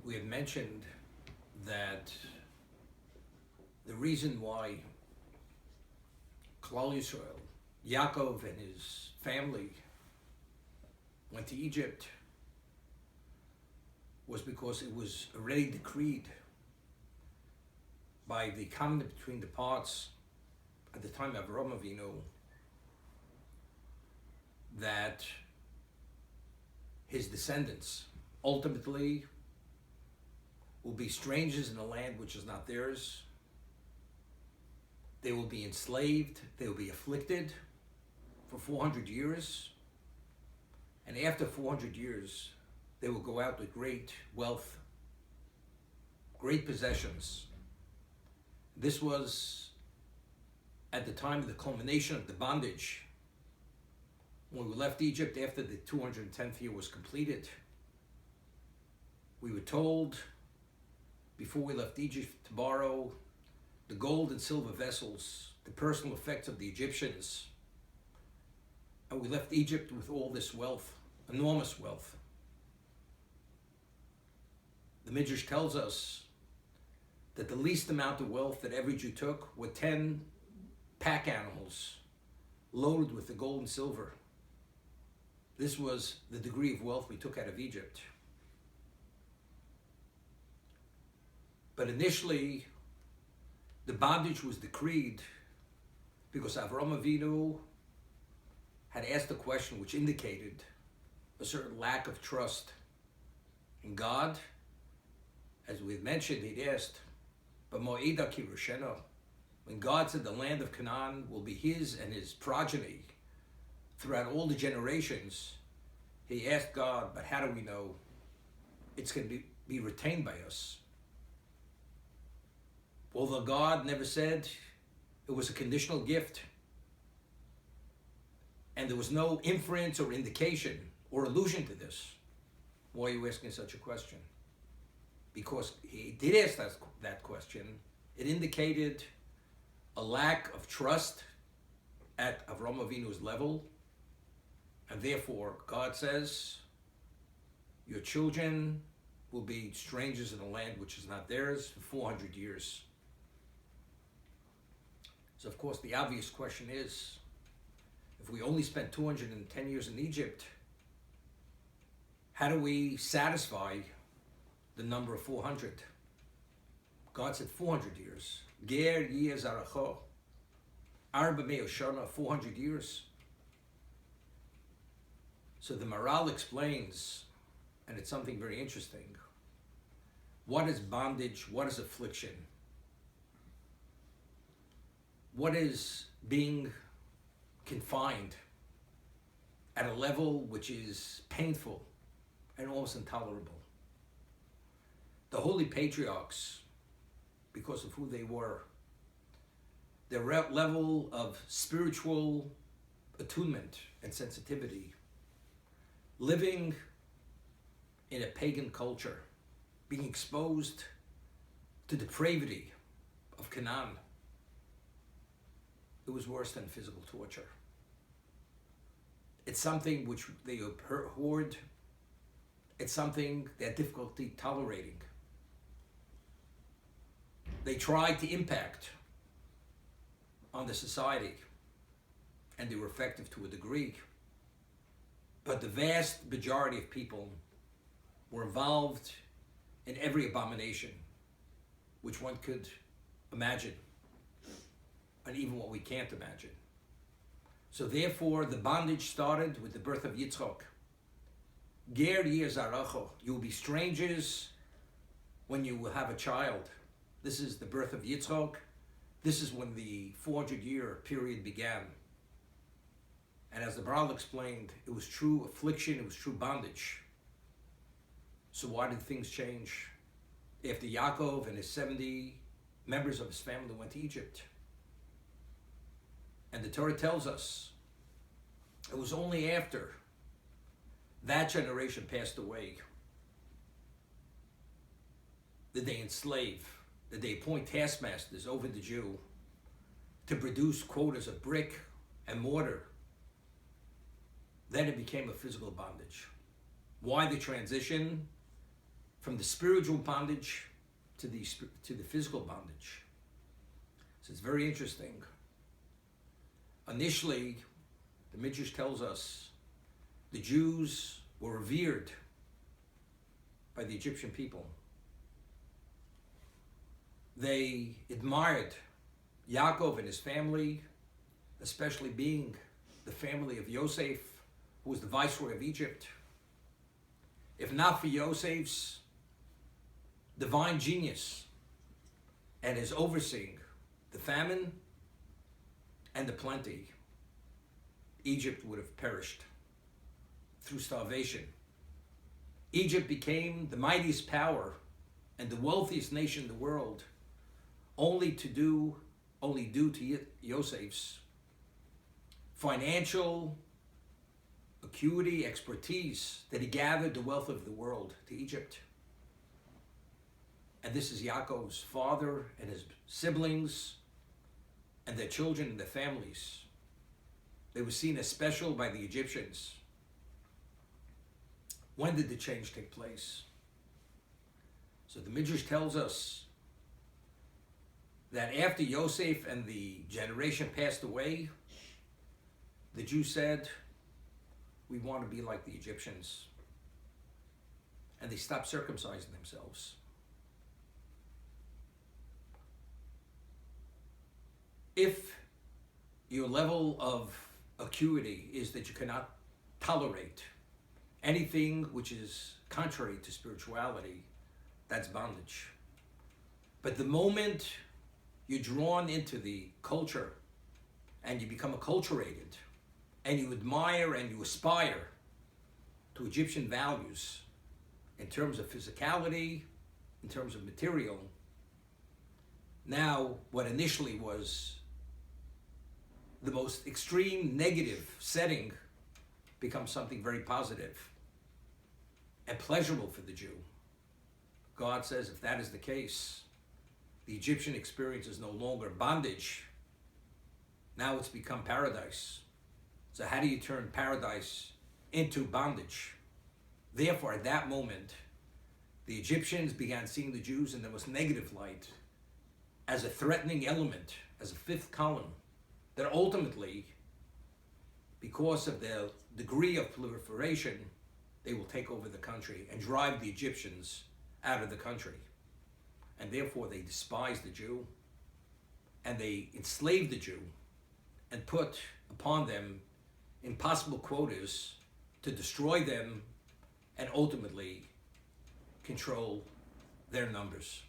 We had mentioned that the reason why Klal Yisrael, Yaakov and his family went to Egypt was because it was already decreed by the covenant between the parts at the time of Avraham Avinu that his descendants ultimately will be strangers in a land which is not theirs. They will be enslaved, they will be afflicted for 400 years, and after 400 years, they will go out with great wealth, great possessions. This was at the time of the culmination of the bondage. When we left Egypt after the 210th year was completed, we were told before we left Egypt to borrow the gold and silver vessels, the personal effects of the Egyptians. And we left Egypt with all this wealth, enormous wealth. The Midrash tells us that the least amount of wealth that every Jew took were 10 pack animals loaded with the gold and silver. This was the degree of wealth we took out of Egypt. But initially, the bondage was decreed because Avraham Avinu had asked a question which indicated a certain lack of trust in God. As we had mentioned, he'd asked, "B'mo'eda kirushena," when God said the land of Canaan will be his and his progeny throughout all the generations, he asked God, but how do we know it's going to be retained by us? Although God never said it was a conditional gift, and there was no inference or indication or allusion to this, why are you asking such a question? Because he did ask that question, it indicated a lack of trust at Avraham Avinu's level, and therefore God says, your children will be strangers in a land which is not theirs for 400 years. So of course the obvious question is, if we only spent 210 years in Egypt, how do we satisfy the number of 400? God said 400 years. Ger yeh zaracho. Arba meo shana, 400 years. So the Maral explains, and it's something very interesting, what is bondage, what is affliction? What is being confined at a level which is painful and almost intolerable? The holy patriarchs, because of who they were, their level of spiritual attunement and sensitivity, living in a pagan culture, being exposed to depravity of Canaan, it was worse than physical torture. It's something which they abhorred. It's something they had difficulty tolerating. They tried to impact on the society, and they were effective to a degree. But the vast majority of people were involved in every abomination which one could imagine, and even what we can't imagine. So therefore, the bondage started with the birth of Yitzchak. Ger yeh zaracho, you will be strangers when you will have a child. This is the birth of Yitzchak. This is when the 400-year period began. And as the Baral explained, it was true affliction, it was true bondage. So why did things change after Yaakov and his 70 members of his family went to Egypt? And the Torah tells us it was only after that generation passed away that they enslave, that they appoint taskmasters over the Jew to produce quotas of brick and mortar. Then it became a physical bondage. Why the transition from the spiritual bondage to the physical bondage. So it's very interesting. Initially, the Midrash tells us the Jews were revered by the Egyptian people. They admired Yaakov and his family, especially being the family of Yosef, who was the viceroy of Egypt. If not for Yosef's divine genius and his overseeing the famine and the plenty, Egypt would have perished through starvation. Egypt became the mightiest power and the wealthiest nation in the world only due to Yosef's financial acuity, expertise, that he gathered the wealth of the world to Egypt. And this is Yaakov's father and his siblings and their children and their families. They were seen as special by the Egyptians. When did the change take place? So the Midrash tells us that after Yosef and the generation passed away, the Jews said, we want to be like the Egyptians. And they stopped circumcising themselves. If your level of acuity is that you cannot tolerate anything which is contrary to spirituality, that's bondage. But the moment you're drawn into the culture and you become acculturated and you admire and you aspire to Egyptian values in terms of physicality, in terms of material, now what initially was the most extreme negative setting becomes something very positive and pleasurable for the Jew. God says if that is the case, the Egyptian experience is no longer bondage. Now it's become paradise. So how do you turn paradise into bondage? Therefore, at that moment, the Egyptians began seeing the Jews in the most negative light, as a threatening element, as a fifth column, that ultimately, because of their degree of proliferation, they will take over the country and drive the Egyptians out of the country. And therefore they despise the Jew, and they enslave the Jew, and put upon them impossible quotas to destroy them and ultimately control their numbers.